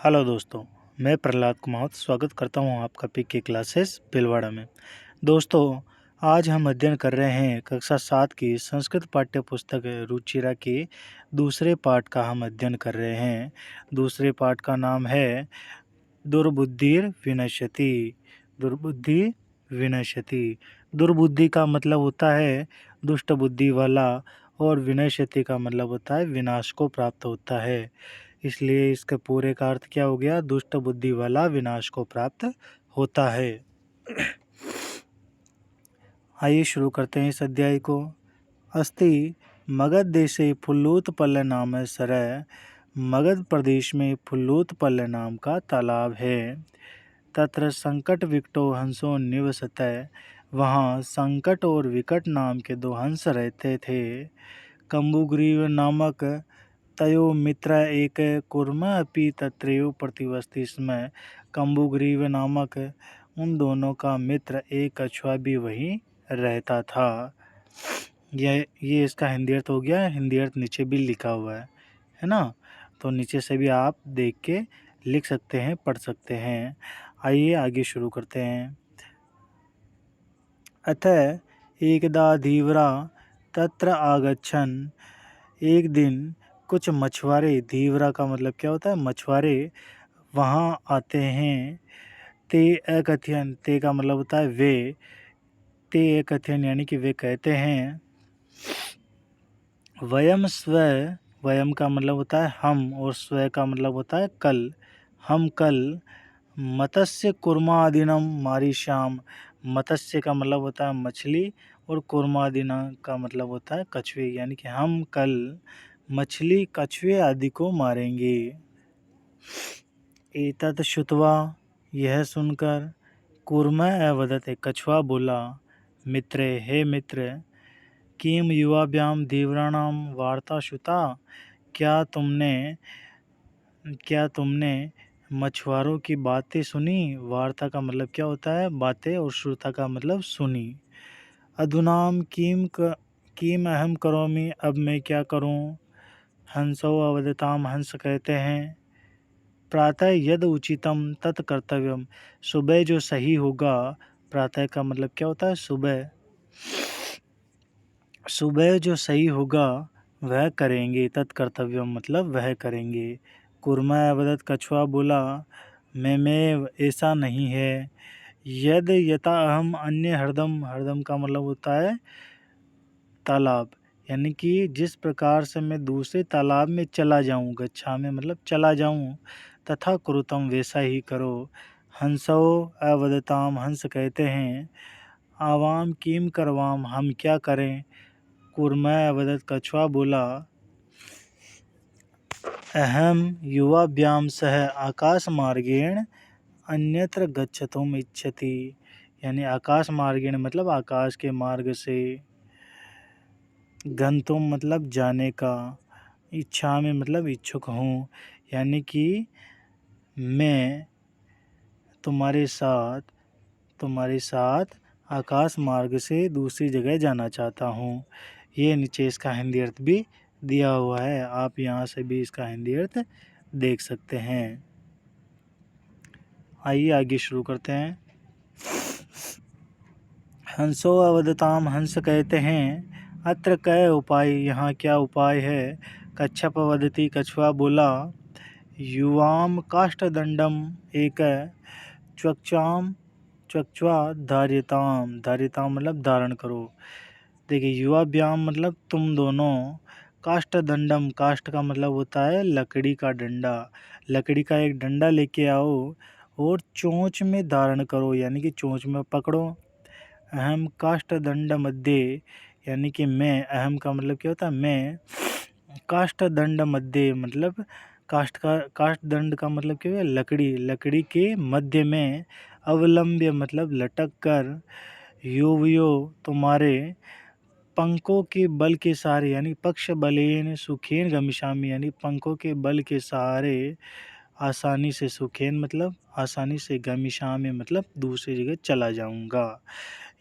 Hello दोस्तों, मैं प्रहलाद कुमावत स्वागत करता हूं आपका पीके क्लासेस भिलवाड़ा में। दोस्तों, आज हम अध्ययन कर रहे हैं कक्षा 7 की संस्कृत पाठ्य पुस्तक रुचिरा के दूसरे पाठ का हम अध्ययन कर रहे हैं। दूसरे पाठ का नाम है दुर्बुद्धिर विनश्यति। दुर्बुद्धि विनश्यति। दुर्बुद्धि का मतलब होता है दुष्ट बुद्धि वाला और विनश्यति का मतलब होता है विनाश को प्राप्त होता है। इसलिए इसके पूरे का अर्थ क्या हो गया? दुष्ट बुद्धि वाला विनाश को प्राप्त होता है। आइए शुरू करते हैं इस अध्याय को। अस्ति मगध देशे फुल्लुतपल्ल नाम सरय। मगध प्रदेश में फुल्लुतपल्ल नाम का तालाब है। तत्र संकट विकटो हंसो निवसतः। वहाँ संकट और विकट नाम के दो हंस रहते थे। कम्बुग्रीव नामक तयो मित्र एक कुर्म अपि तत्रैव प्रतिवसति स्म। कम्बुग्रीव नामक उन दोनों का मित्र एक कछुआ भी वहीं रहता था। ये इसका हिंदी अर्थ हो गया। हिंदी अर्थ नीचे भी लिखा हुआ है ना? तो नीचे से भी आप देख के लिख सकते हैं, पढ़ सकते हैं। आइए आगे शुरू करते हैं। अतः एकदा धीवरा तत्र आगच्छन्। एक दिन कुछ मछुआरे, धीवरा का मतलब क्या होता है? मछुआरे वहाँ आते हैं। ते अकथयन, ते का मतलब होता है वे। ते अकथयन यानी कि वे कहते हैं। वयम स्व, वयम का मतलब होता है हम और स्व का मतलब होता है कल। हम कल मत्स्य कुर्मादिनम मारीश्याम। मत्स्य का मतलब होता है मछली और कुर्मादिना का मतलब होता है कछुए, यानी कि हम कल मछली कछुए आदि को मारेंगे। एतत् श्रुत्वा, यह सुनकर, कूर्म अवदत्, कछुआ बोला, मित्रे, हे मित्र, किम युवाभ्याम धीवराणाम वार्ता श्रुता। क्या तुमने मछुआरों की बातें सुनी? वार्ता का मतलब क्या होता है? बातें, और श्रुता का मतलब सुनी। अधुनाम किम अहम करोमि, अब मैं क्या करूं? हंसो अवदताम, हंस कहते हैं। प्रातः यद उचितम तत् कर्तव्यम, सुबह जो सही होगा। प्रातः का मतलब क्या होता है? सुबह। सुबह जो सही होगा वह करेंगे। तत् कर्तव्यम मतलब वह करेंगे। कुर्मा अवदत, कछुआ बोला, मैं ऐसा नहीं है। यद यथा अहम अन्य हरदम, हरदम का मतलब होता है तालाब, यानी कि जिस प्रकार से मैं दूसरे तालाब में चला जाऊं, गच्छा में मतलब चला जाऊं, तथा कुरुतम वैसा ही करो। हंसो अवदताम, हंस कहते हैं। आवाम किम करवाम, हम क्या करें? कुर्मा अवदत, कछुआ बोला, अहम युवाभ्याम सह आकाश मार्गेण अन्यत्र गच्छतुम इच्छति। यानी आकाश मार्गेण मतलब आकाश के मार्ग से, गंतुम मतलब जाने का, इच्छा में मतलब इच्छुक हूँ, यानी कि मैं तुम्हारे साथ आकाश मार्ग से दूसरी जगह जाना चाहता हूँ। ये नीचे इसका हिंदी अर्थ भी दिया हुआ है, आप यहाँ से भी इसका हिंदी अर्थ देख सकते हैं। आइए आगे शुरू करते हैं। हंसो अवदताम, हंस कहते हैं। अत्र कै उपाय, यहाँ क्या उपाय है? कच्छप वदति, कछुआ बोला, युवाम काष्ठदंडम एक चक्वा धार्यताम, धार्यताम मतलब धारण करो। देखिए, युवाभ्याम मतलब तुम दोनों, काष्ठदंडम, काष्ठ का मतलब होता है लकड़ी का डंडा। लकड़ी का एक डंडा लेके आओ और चोंच में धारण करो, यानी कि चोंच में पकड़ो। अहम काष्ठदंड मध्य, यानी कि मैं, अहम का मतलब क्या होता है? मैं। काष्ठदंड मध्य मतलब काष्ठदंड का मतलब क्या है? लकड़ी, लकड़ी के मध्य में। अवलंब्य मतलब लटक कर। युवयो तुम्हारे, पंखों के बल के सहारे, यानी पक्ष बलेन सुखेन गमिष्यामि, यानी पंखों के बल के सहारे आसानी से, सुखेन मतलब आसानी से, गमिष्यामि मतलब दूसरी जगह चला जाऊंगा।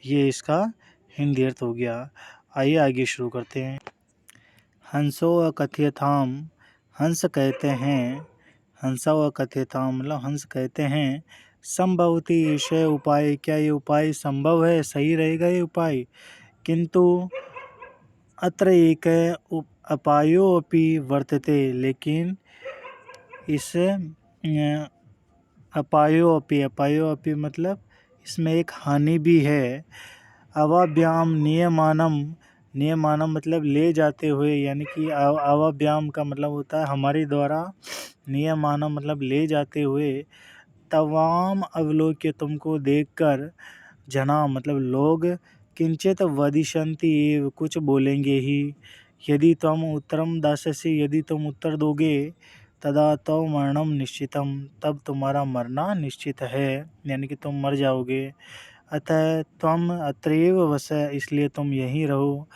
ये इसका हिंदी अर्थ हो गया। आइए आगे शुरू करते हैं। हंसो अकथयताम, हंस कहते हैं। हंसा व कथ्यताम मतलब हंस कहते हैं संभवती ईशय उपाय, क्या ये उपाय संभव है, सही रहेगा ये उपाय। किंतु अत्र एक अपायोपि वर्तते, लेकिन इस अपायोपि मतलब इसमें एक हानि भी है। अवाभ्याम नियमानम मतलब ले जाते हुए, यानी कि अवाभ्याम का मतलब होता है हमारे द्वारा, नियमानम मतलब ले जाते हुए, तवाम अवलोक्य तुमको देखकर, जना मतलब लोग, किंचित वदिशंति एव कुछ बोलेंगे ही, यदि तुम उत्तरम दास्यसि यदि तुम उत्तर दोगे, तदा तो मरणम निश्चितम तब तुम्हारा मरना निश्चित है, यानी कि तुम मर जाओगे। अतः त्वम अत्रैव वस इसलिए तुम यहीं रहो।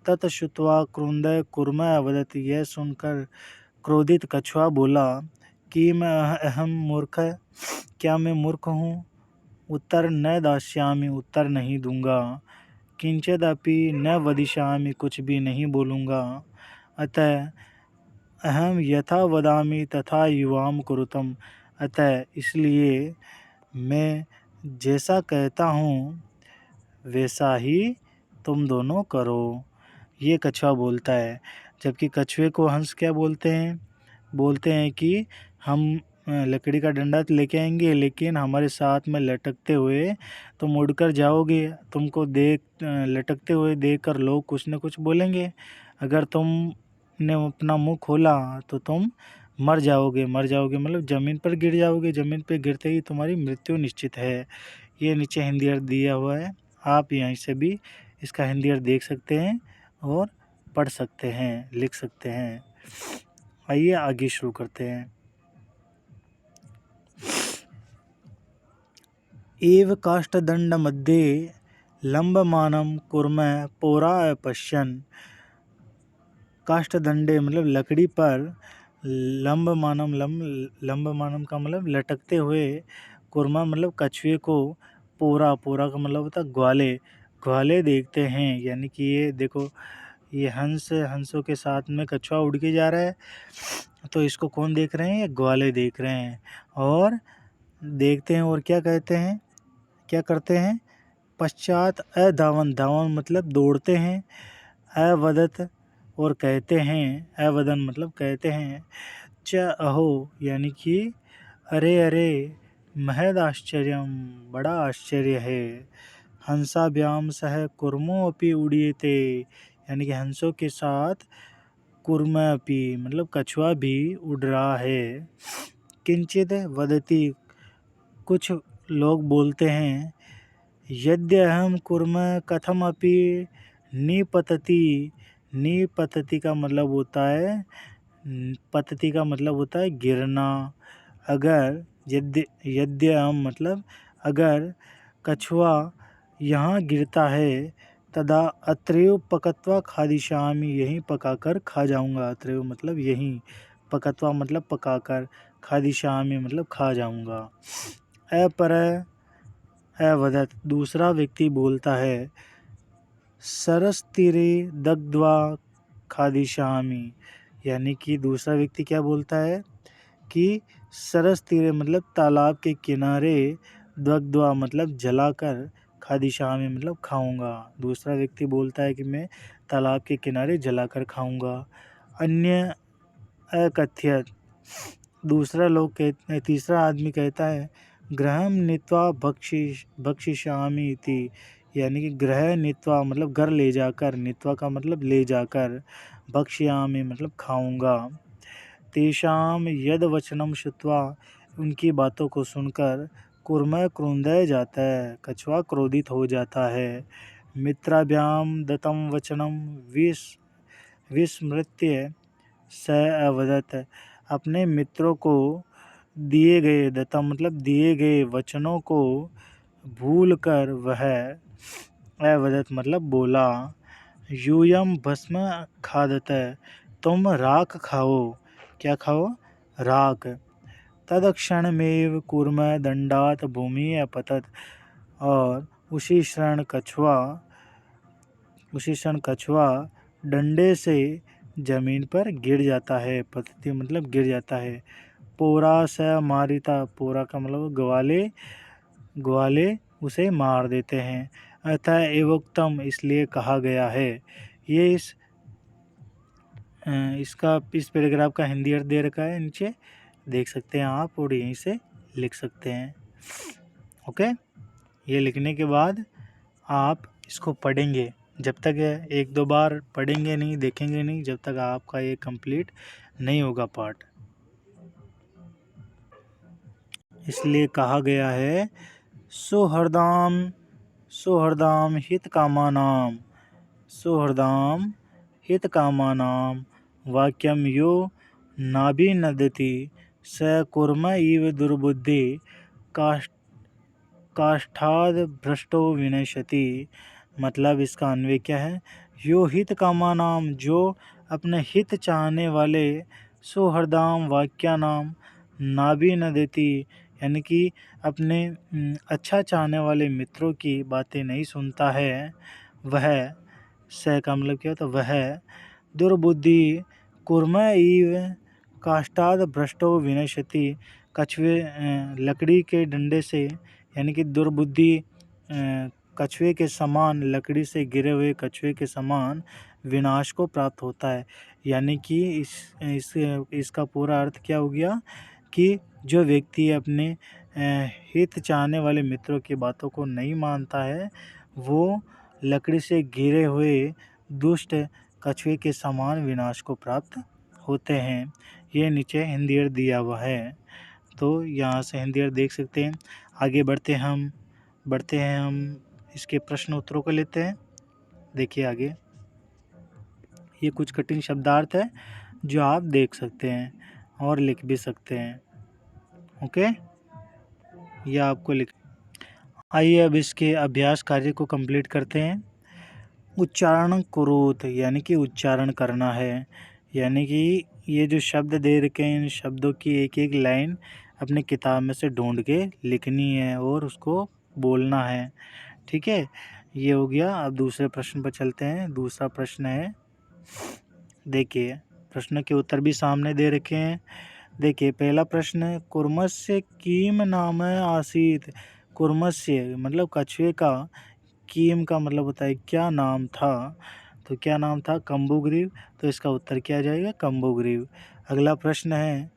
तत श्रुत्वा क्रुंद कुर्म अवदत यह सुनकर क्रोधित कछुआ बोला कि मैं अहम मूर्ख, क्या मैं मूर्ख हूँ, उत्तर न दास्यामि उत्तर नहीं दूंगा, किंचिदपि न वदिष्यामि कुछ भी नहीं बोलूँगा, अतः अहम यथा वदामि तथा युवाम कुरुतम अतः इसलिए मैं जैसा कहता हूँ वैसा ही तुम दोनों करो। ये कछुआ बोलता है। जबकि कछुए को हंस क्या बोलते हैं कि हम लकड़ी का डंडा तो लेके आएंगे, लेकिन हमारे साथ में लटकते हुए तुम उड़कर जाओगे, तुमको लटकते हुए देखकर लोग कुछ न कुछ बोलेंगे, अगर तुमने अपना मुंह खोला तो तुम मर जाओगे मतलब ज़मीन पर गिर जाओगे, ज़मीन पर गिरते ही तुम्हारी मृत्यु निश्चित है। ये नीचे हिंदी अर्थ दिया हुआ है, आप यहीं से भी इसका हिंदी अर्थ देख सकते हैं और पढ़ सकते हैं, लिख सकते हैं। आइए आगे शुरू करते हैं। एव काष्ठदंड मध्ये लंबमानम कुर्म पोरा पश्यन, काष्ठदंडे मतलब लकड़ी पर, लंबमानम का मतलब लटकते हुए, कुर्मा मतलब कछुए को, पोरा का मतलब होता है ग्वाले देखते हैं, यानी कि ये देखो ये हंसों के साथ में कछुआ उड़ के जा रहा है, तो इसको कौन देख रहे हैं, ये ग्वाले देख रहे हैं और देखते हैं और क्या करते हैं, पश्चात अधावन मतलब दौड़ते हैं, अवदत और कहते हैं, अवदन मतलब कहते हैं, च अहो यानी कि अरे महद आश्चर्यम बड़ा आश्चर्य है, हंसाभ्याम सह कुर्मो अपि उड़ीयते यानी कि हंसों के साथ कुर्म अपि मतलब कछुआ भी उड़ रहा है। किंचित वदति कुछ लोग बोलते हैं, यद्यहम कुर्म कथम अपि निपतति का मतलब होता है, पतति का मतलब होता है गिरना, अगर यद्यम मतलब अगर कछुआ यहाँ गिरता है, तदा अत्रैव पकत्वा खादिष्यामि यहीं पकाकर खा जाऊंगा, अत्रैव मतलब यहीं, पकत्वा मतलब पकाकर, खादिष्यामि मतलब खा जाऊंगा। अपर अवदत दूसरा व्यक्ति बोलता है, सरस तीरे दग्ध्वा खादिष्यामि यानी कि दूसरा व्यक्ति क्या बोलता है कि सरस तीरे मतलब तालाब के किनारे, दग्ध्वा मतलब जलाकर, खादिष्यामि मतलब खाऊंगा। दूसरा व्यक्ति बोलता है कि मैं तालाब के किनारे जलाकर खाऊंगा। अन्य अकथ्यत तीसरा आदमी कहता है, गृहम नीत्वा भक्षिष्यामि इति यानी कि गृह नीत्वा मतलब घर ले जाकर, नीत्वा का मतलब ले जाकर, भक्ष्यामि मतलब खाऊंगा। तेषाम यद वचनम श्रुत्वा उनकी बातों को सुनकर, कुर्म क्रुंदय जाता है कछुआ क्रोधित हो जाता है। मित्राभ्याम दत्तम वचनम विस्मृत्य स अवदत अपने मित्रों को दिए गए, दत्तम मतलब दिए गए वचनों को भूलकर वह अवदत मतलब बोला, यूयम भस्म खादत तुम राख खाओ, क्या खाओ, राख। तदक्षणमेव कूर्म दंडात भूमि अपतत और उसी क्षण कछुआ डंडे से जमीन पर गिर जाता है, पतति मतलब गिर जाता है। पोरा स मारिता, पोरा का मतलब ग्वाले, ग्वाले उसे मार देते हैं। अतः एवोक्तम, इसलिए कहा गया है। ये इसका इस पैराग्राफ का हिंदी अर्थ दे रखा है, नीचे देख सकते हैं आप और यहीं से लिख सकते हैं। ओके, ये लिखने के बाद आप इसको पढ़ेंगे। जब तक 1-2 बार पढ़ेंगे नहीं, देखेंगे नहीं, जब तक आपका ये कंप्लीट नहीं होगा पाठ। इसलिए कहा गया है सुहृदाम, सुहृदाम हित कामानाम, सुहृदाम हित कामानाम वाक्यम यो नाभिनदति स कुर्म इव दुर्बुद्धि काष्ठाद भ्रष्टो विनश्यति। मतलब इसका अन्वय क्या है? यो हित कामानाम, जो अपने हित चाहने वाले, सुहृदाम वाक्यानाम नाभिनदति, यानी कि अपने अच्छा चाहने वाले मित्रों की बातें नहीं सुनता है, वह, स का मतलब क्या होता है? वह दुर्बुद्धि कुर्म इव काष्ठाद भ्रष्टो विनश्यति, कछुए लकड़ी के डंडे से, यानी कि दुर्बुद्धि कछुए के समान, लकड़ी से गिरे हुए कछुए के समान विनाश को प्राप्त होता है। यानी कि इसका पूरा अर्थ क्या हो गया कि जो व्यक्ति अपने हित चाहने वाले मित्रों की बातों को नहीं मानता है, वो लकड़ी से गिरे हुए दुष्ट कछुए के समान विनाश को प्राप्त होते हैं। ये नीचे हिंदी अर्थ दिया हुआ है, तो यहाँ से हिंदी अर्थ देख सकते हैं। आगे बढ़ते हैं हम इसके प्रश्न उत्तरों को लेते हैं। देखिए आगे, ये कुछ कठिन शब्दार्थ है जो आप देख सकते हैं और लिख भी सकते हैं। ओके, यह आपको लिख। आइए अब इसके अभ्यास कार्य को कंप्लीट करते हैं। उच्चारण कुरुत, यानी कि उच्चारण करना है। यानी कि ये जो शब्द दे रखे हैं, इन शब्दों की एक एक लाइन अपनी किताब में से ढूंढ के लिखनी है और उसको बोलना है। ठीक है, ये हो गया। अब दूसरे प्रश्न पर चलते हैं। दूसरा प्रश्न है, देखिए प्रश्न के उत्तर भी सामने दे रखे हैं। देखिए पहला प्रश्न है, कुर्मस्य कीम नाम आसीत। कुर्मस्य मतलब कछुए का, कीम का मतलब होता है क्या नाम था, तो क्या नाम था? कम्बुग्रीव। तो इसका उत्तर क्या जाएगा? कम्बुग्रीव। अगला प्रश्न है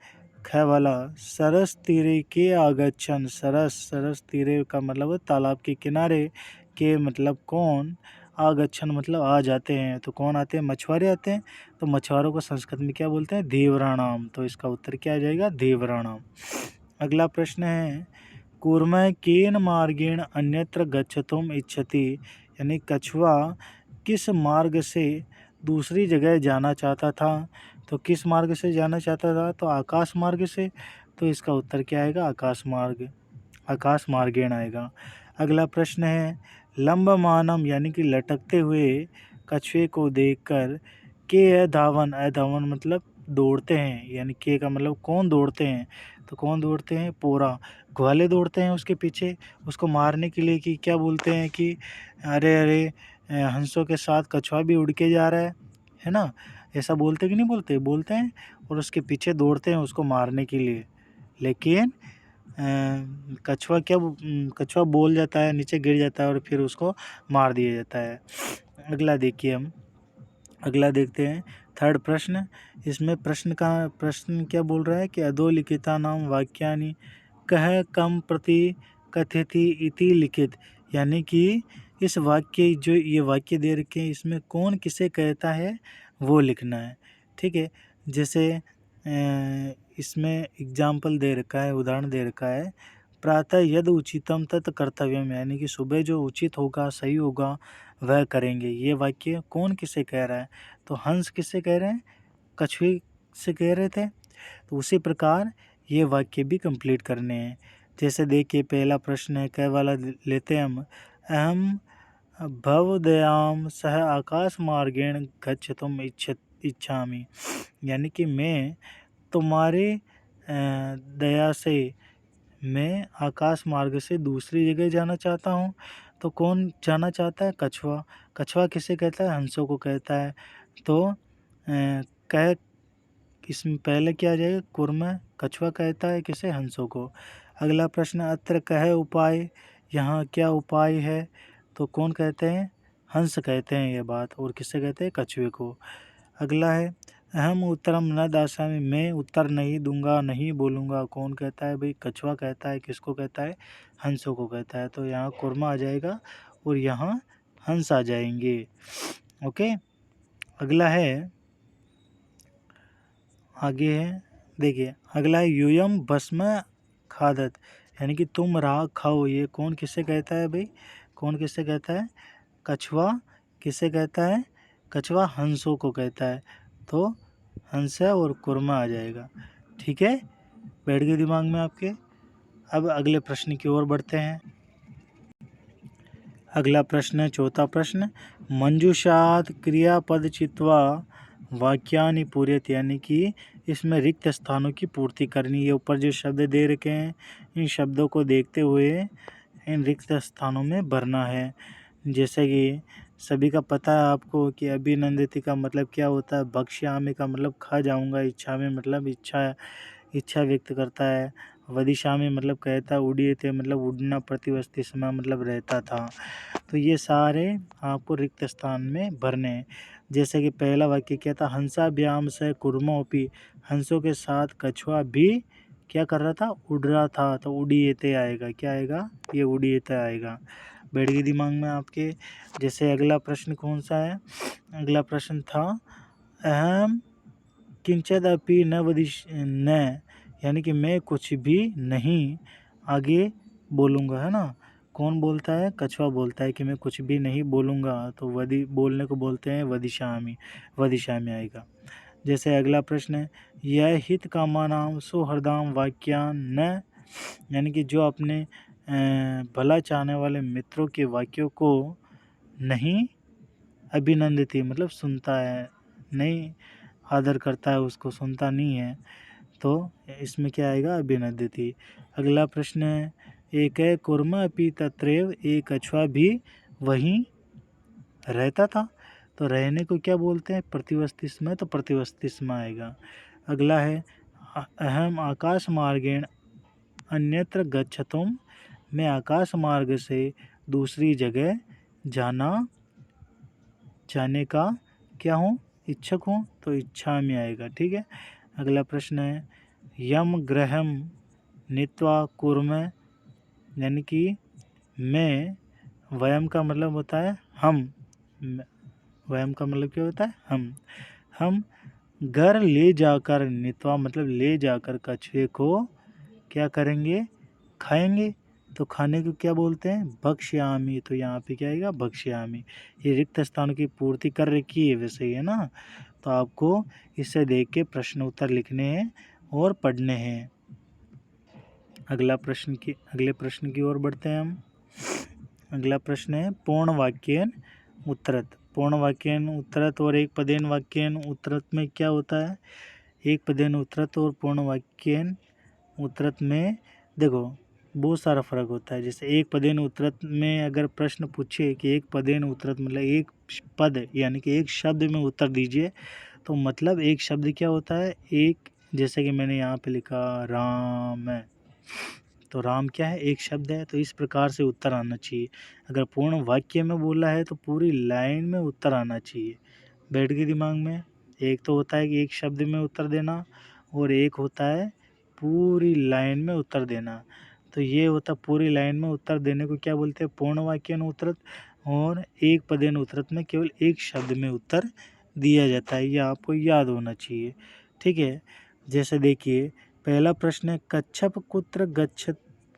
ख वाला, सरस तीरे के आगच्छन। सरस तीरे का मतलब तालाब के किनारे, के मतलब कौन, आगच्छन मतलब आ जाते हैं। तो कौन आते हैं? मछुआरे आते हैं। तो मछुआरों को संस्कृत में क्या बोलते हैं? धीवराणाम। तो इसका उत्तर क्या आ जाएगा? धीवराणाम। अगला प्रश्न है, कूर्म केन मार्गेण अन्यत्र गच्छतुम इच्छति। यानी कछुआ किस मार्ग से दूसरी जगह जाना चाहता था। तो किस मार्ग से जाना चाहता था? तो आकाश मार्ग से। तो इसका उत्तर क्या आएगा? आकाश मार्ग, आकाश मार्गेण आएगा। अगला प्रश्न है, लंबमानम यानी कि लटकते हुए कछुए को देखकर के अधावन, अधावन मतलब दौड़ते हैं, यानी के का मतलब कौन दौड़ते हैं। तो कौन दौड़ते हैं? पोरा, ग्वाले दौड़ते हैं उसके पीछे उसको मारने के लिए। कि क्या बोलते हैं कि अरे अरे हंसों के साथ कछुआ भी उड़ के जा रहा है ना, ऐसा बोलते कि नहीं बोलते? बोलते हैं, और उसके पीछे दौड़ते हैं उसको मारने के लिए। लेकिन कछुआ बोल जाता है, नीचे गिर जाता है और फिर उसको मार दिया जाता है। अगला देखिए, हम अगला देखते हैं थर्ड प्रश्न। इसमें प्रश्न क्या बोल रहा है कि अधोलिखिता नाम वाक्यानि कह कम प्रति कथयति इति लिखित। यानी कि इस वाक्य, जो ये वाक्य दे रखे हैं, इसमें कौन किसे कहता है वो लिखना है। ठीक है, जैसे इसमें एग्जाम्पल दे रखा है, उदाहरण दे रखा है, प्रातः यद उचितम तत् कर्तव्यम। यानी कि सुबह जो उचित होगा, सही होगा, वह करेंगे। ये वाक्य कौन किसे कह रहा है? तो हंस किसे कह रहे हैं? कछुए से कह रहे थे। तो उसी प्रकार ये वाक्य भी कंप्लीट करने हैं। जैसे देखिए पहला प्रश्न है, क वाला लेते हैं हम, अहम भवदयाम सह आकाश मार्गेण गच्छतुम इच्छामि। यानी कि मैं तुम्हारे दया से मैं आकाश मार्ग से दूसरी जगह जाना चाहता हूँ। तो कौन जाना चाहता है? कछुआ। कछुआ किसे कहता है? हंसों को कहता है। तो कह इसमें पहले क्या आ जाएगा? कुर्म कछुआ कहता है किसे? हंसों को। अगला प्रश्न, अत्र कह उपाय, यहाँ क्या उपाय है? तो कौन कहते हैं? हंस कहते हैं ये बात। और किससे कहते हैं? कछुए को। अगला है, अहम उत्तरम न दास्यामि, मैं उत्तर नहीं दूंगा, नहीं बोलूँगा। कौन कहता है भाई? कछुआ कहता है। किसको कहता है? हंसों को कहता है। तो यहाँ कुरमा आ जाएगा और यहाँ हंस आ जाएंगे। ओके। अगला है, आगे है, देखिए अगला है, यूयम भस्म खादत, यानी कि तुम राख खाओ। ये कौन किससे कहता है भाई? कौन किससे कहता है? कछुआ किससे कहता है? कछुआ हंसों को कहता है। तो हंस है और कुरमा आ जाएगा। ठीक है, बैठ गए दिमाग में आपके। अब अगले प्रश्न की ओर बढ़ते हैं। अगला प्रश्न है, चौथा प्रश्न, मंजूषात क्रियापद चित्वा वाक्यानि पूर्यत, यानी कि इसमें रिक्त स्थानों की पूर्ति करनी है। ऊपर जो शब्द दे रखे हैं, इन शब्दों को देखते हुए इन रिक्त स्थानों में भरना है। जैसे कि सभी का पता है आपको कि अभिनंदित का मतलब क्या होता है? भक्ष्यामि का मतलब खा जाऊंगा। इच्छा में मतलब इच्छा व्यक्त करता है। वदिशामि मतलब कहता है। उड़ीयते मतलब उड़ना, प्रतिवस्ती समय मतलब रहता था। तो ये सारे आपको रिक्त स्थान में भरने हैं। जैसे कि पहला वाक्य क्या था? हंसाभ्याम से कुर्मोपि, हंसों के साथ कछुआ भी क्या कर रहा था? उड़ रहा था। तो उड़ीयते आएगा। क्या आएगा? ये उड़ीयते आएगा। बैठ गई दिमाग में आपके। जैसे अगला प्रश्न कौन सा है? अगला प्रश्न था, अहम किंचिदपि न वदिश न, यानी कि मैं कुछ भी नहीं आगे बोलूँगा, है ना। कौन बोलता है? कछुआ बोलता है कि मैं कुछ भी नहीं बोलूँगा। तो वदि बोलने को बोलते हैं वदिशामि। वदिशामि आएगा। जैसे अगला प्रश्न है, यह हित कामानाम सुहृदाम वाक्यान न, यानी कि जो अपने भला चाहने वाले मित्रों के वाक्यों को नहीं अभिनंदित, मतलब सुनता है, नहीं आदर करता है, उसको सुनता नहीं है। तो इसमें क्या आएगा? अभिनंदित। अगला प्रश्न है, एक है कुर्मा अपि तत्रैव, एक कछुआ भी वहीं रहता था। तो रहने को क्या बोलते हैं? प्रतिवस्ती समय। तो प्रतिवस्ती समय आएगा। अगला है, अहम आकाश मार्गेण अन्यत्र गच्छतुम, मैं आकाश मार्ग से दूसरी जगह जाने का क्या हूँ? इच्छुक हूँ। तो इच्छा में आएगा। ठीक है। अगला प्रश्न है, यम ग्रहम नीत्वा कुर्म, यानी कि मैं, वयम का मतलब होता है हम, वयम का मतलब क्या होता है? हम घर ले जाकर, नीत्वा मतलब ले जाकर, कछुए को क्या करेंगे? खाएंगे। तो खाने को क्या बोलते हैं? भक्ष्यामि। तो यहाँ पे क्या आएगा? भक्ष्यामि। ये रिक्त स्थानों की पूर्ति कर रखी है वैसे ही, है ना। तो आपको इससे देख के प्रश्न उत्तर लिखने हैं और पढ़ने हैं। अगले प्रश्न की ओर बढ़ते हैं हम। अगला प्रश्न है, पूर्ण वाक्यन उत्तरत। पूर्ण वाक्यन उत्तरत और एक पदेन वाक्यन उत्तरत में क्या होता है? एक पदेन उत्तरत और पूर्ण वाक्यन उत्तरत में देखो बहुत सारा फर्क होता है। जैसे एक पदेन उत्तरत में अगर प्रश्न पूछे कि एक पदेन उत्तरत मतलब एक पद, यानी कि एक शब्द में उत्तर दीजिए, तो मतलब एक शब्द क्या होता है? एक, जैसे कि मैंने यहाँ पे लिखा राम है, तो राम क्या है? एक शब्द है। तो इस प्रकार से उत्तर आना चाहिए। अगर पूर्ण वाक्य में बोला है तो पूरी लाइन में उत्तर आना चाहिए। बैठ गई दिमाग में। एक तो होता है कि एक शब्द में उत्तर देना, और एक होता है पूरी लाइन में उत्तर देना। तो ये होता पूरी लाइन में उत्तर देने को क्या बोलते हैं? पूर्ण वाक्यन उत्तरत। और एक पदेन उत्तरत में केवल एक शब्द में उत्तर दिया जाता है। ये आपको याद होना चाहिए। ठीक है। जैसे देखिए पहला प्रश्न है, कच्छप कुत्र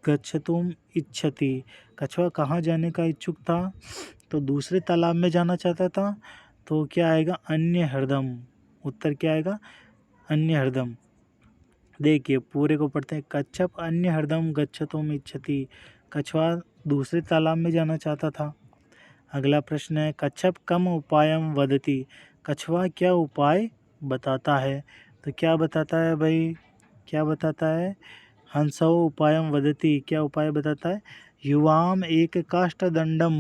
गच्छतुम इच्छति, कछुआ कहाँ जाने का इच्छुक था? तो दूसरे तालाब में जाना चाहता था। तो क्या आएगा? अन्य हृदम। उत्तर क्या आएगा? अन्य हृदम। देखिए पूरे को पढ़ते हैं, कच्छप अन्य हृदम गच्छतुम इच्छति, कछुआ दूसरे तालाब में जाना चाहता था। अगला प्रश्न है, कच्छप कम उपायम वदति, कछुआ क्या उपाय बताता है? तो क्या बताता है भाई? क्या बताता है? हंसो उपायम वदति, क्या उपाय बताता है? युवाम एक काष्ठदंडम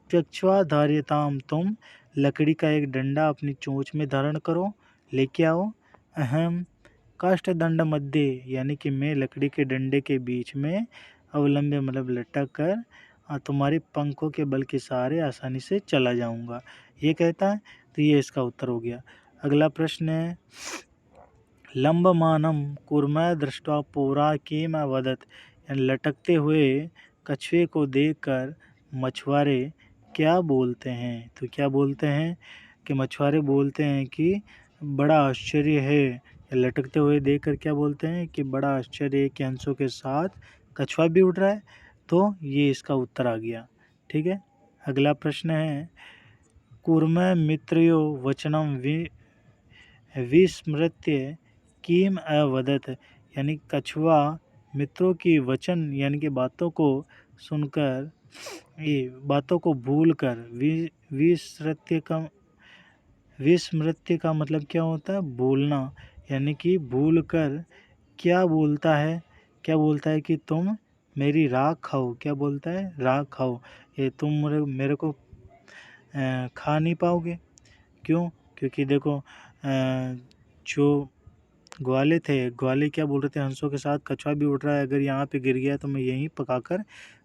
चक्षुआ धार्यताम, तुम लकड़ी का एक डंडा अपनी चोंच में धारण करो, लेके आओ। अहम काष्ठदंड मध्य यानी कि मैं लकड़ी के डंडे के बीच में अवलंब्य मतलब लटक कर तुम्हारे पंखों के बल के सहारे आसानी से चला जाऊंगा, ये कहता है। तो ये इसका उत्तर हो गया। अगला प्रश्न है लंबमानम कूर्मः दृष्ट्वा पौरा किम अवदत्, यानी लटकते हुए कछुए को देखकर मछुआरे क्या बोलते हैं। तो क्या बोलते हैं कि मछुआरे बोलते हैं कि बड़ा आश्चर्य है, या लटकते हुए देखकर क्या बोलते हैं कि बड़ा आश्चर्य है कि हंसों के साथ कछुआ भी उड़ रहा है। तो ये इसका उत्तर आ गया। ठीक है। अगला प्रश्न है कूर्मः मित्रयो वचनम विस्मृत्य किम अवदत्, यानी कछुआ मित्रों की वचन यानी कि बातों को सुनकर ये बातों को भूलकर विस्मृत्य का मतलब क्या होता है भूलना, यानी कि भूलकर क्या बोलता है, क्या बोलता है कि तुम मेरी राख खाओ। क्या बोलता है राख खाओ, ये तुम मेरे को खा नहीं पाओगे। क्यों? क्योंकि देखो जो ग्वाले थे, ग्वाले क्या बोल रहे थे हंसों के साथ कछुआ भी उड़ रहा है, अगर यहाँ पे गिर गया तो मैं यहीं पकाकर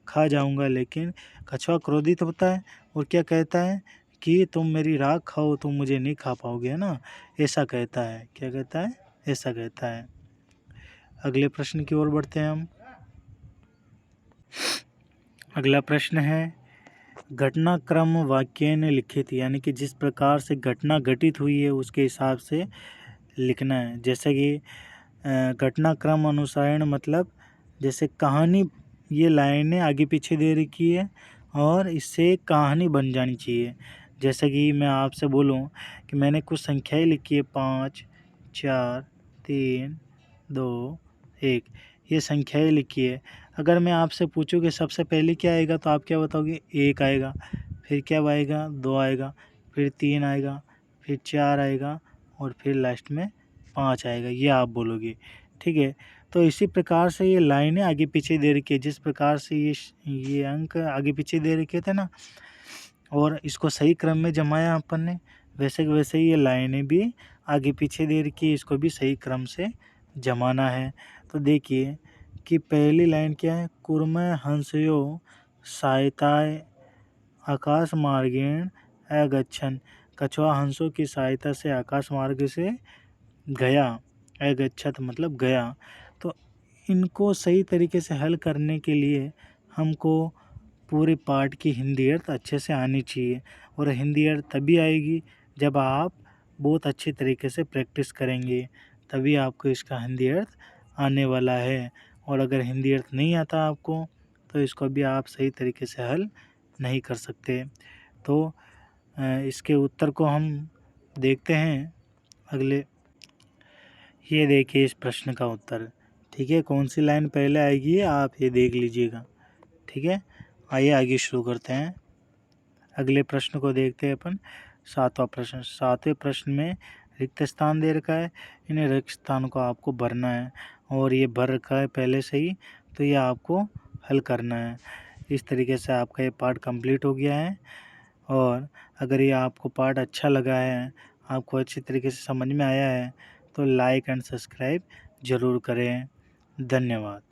खा जाऊंगा। लेकिन कछुआ क्रोधित होता है और क्या कहता है कि तुम मेरी राख खाओ, तुम मुझे नहीं खा पाओगे, है ना, ऐसा कहता है। क्या कहता है? ऐसा कहता है। अगले प्रश्न की ओर बढ़ते हैं हम। अगला प्रश्न है घटनाक्रम वाक्य ने लिखित, यानी कि जिस प्रकार से घटना घटित हुई है उसके हिसाब से लिखना है। जैसे कि घटनाक्रम अनुसारण मतलब जैसे कहानी, ये लाइनें आगे पीछे दे रखी है और इससे कहानी बन जानी चाहिए। जैसे कि मैं आपसे बोलूं कि मैंने कुछ संख्याएं लिखी है 5 4 3 2 1, ये संख्याएं लिखी है। अगर मैं आपसे पूछूं कि सबसे पहले क्या आएगा तो आप क्या बताओगे? 1 आएगा, फिर क्या आएगा? 2 आएगा, फिर 3 आएगा, फिर 4 आएगा और फिर लास्ट में 5 आएगा, ये आप बोलोगे। ठीक है। तो इसी प्रकार से ये लाइनें आगे पीछे दे रखी है, जिस प्रकार से ये अंक आगे पीछे दे रखे थे ना, और इसको सही क्रम में जमाया अपन ने, वैसे वैसे ही ये लाइनें भी आगे पीछे दे रखी है, इसको भी सही क्रम से जमाना है। तो देखिए कि पहली लाइन क्या है, कुर्मः हंसयो सहायताय आकाश मार्गेण अगच्छन्, कछुआ हंसों की सहायता से आकाश मार्ग से गया, अगच्छत मतलब गया। तो इनको सही तरीके से हल करने के लिए हमको पूरे पाठ की हिंदी अर्थ अच्छे से आनी चाहिए, और हिंदी अर्थ तभी आएगी जब आप बहुत अच्छे तरीके से प्रैक्टिस करेंगे, तभी आपको इसका हिंदी अर्थ आने वाला है। और अगर हिंदी अर्थ नहीं आता आपको तो इसको भी आप सही तरीके से हल नहीं कर सकते। तो इसके उत्तर को हम देखते हैं अगले। ये देखिए इस प्रश्न का उत्तर। ठीक है, कौन सी लाइन पहले आएगी आप ये देख लीजिएगा। ठीक है, आइए आगे शुरू करते हैं। अगले प्रश्न को देखते हैं अपन। 7वां प्रश्न। 7वें प्रश्न में रिक्त स्थान दे रखा है, इन्हें रिक्त स्थान को आपको भरना है, और ये भर रखा है पहले से ही, तो ये आपको हल करना है। इस तरीके से आपका ये पार्ट कंप्लीट हो गया है। और अगर ये आपको पार्ट अच्छा लगा है, आपको अच्छी तरीके से समझ में आया है, तो लाइक एंड सब्सक्राइब ज़रूर करें। धन्यवाद।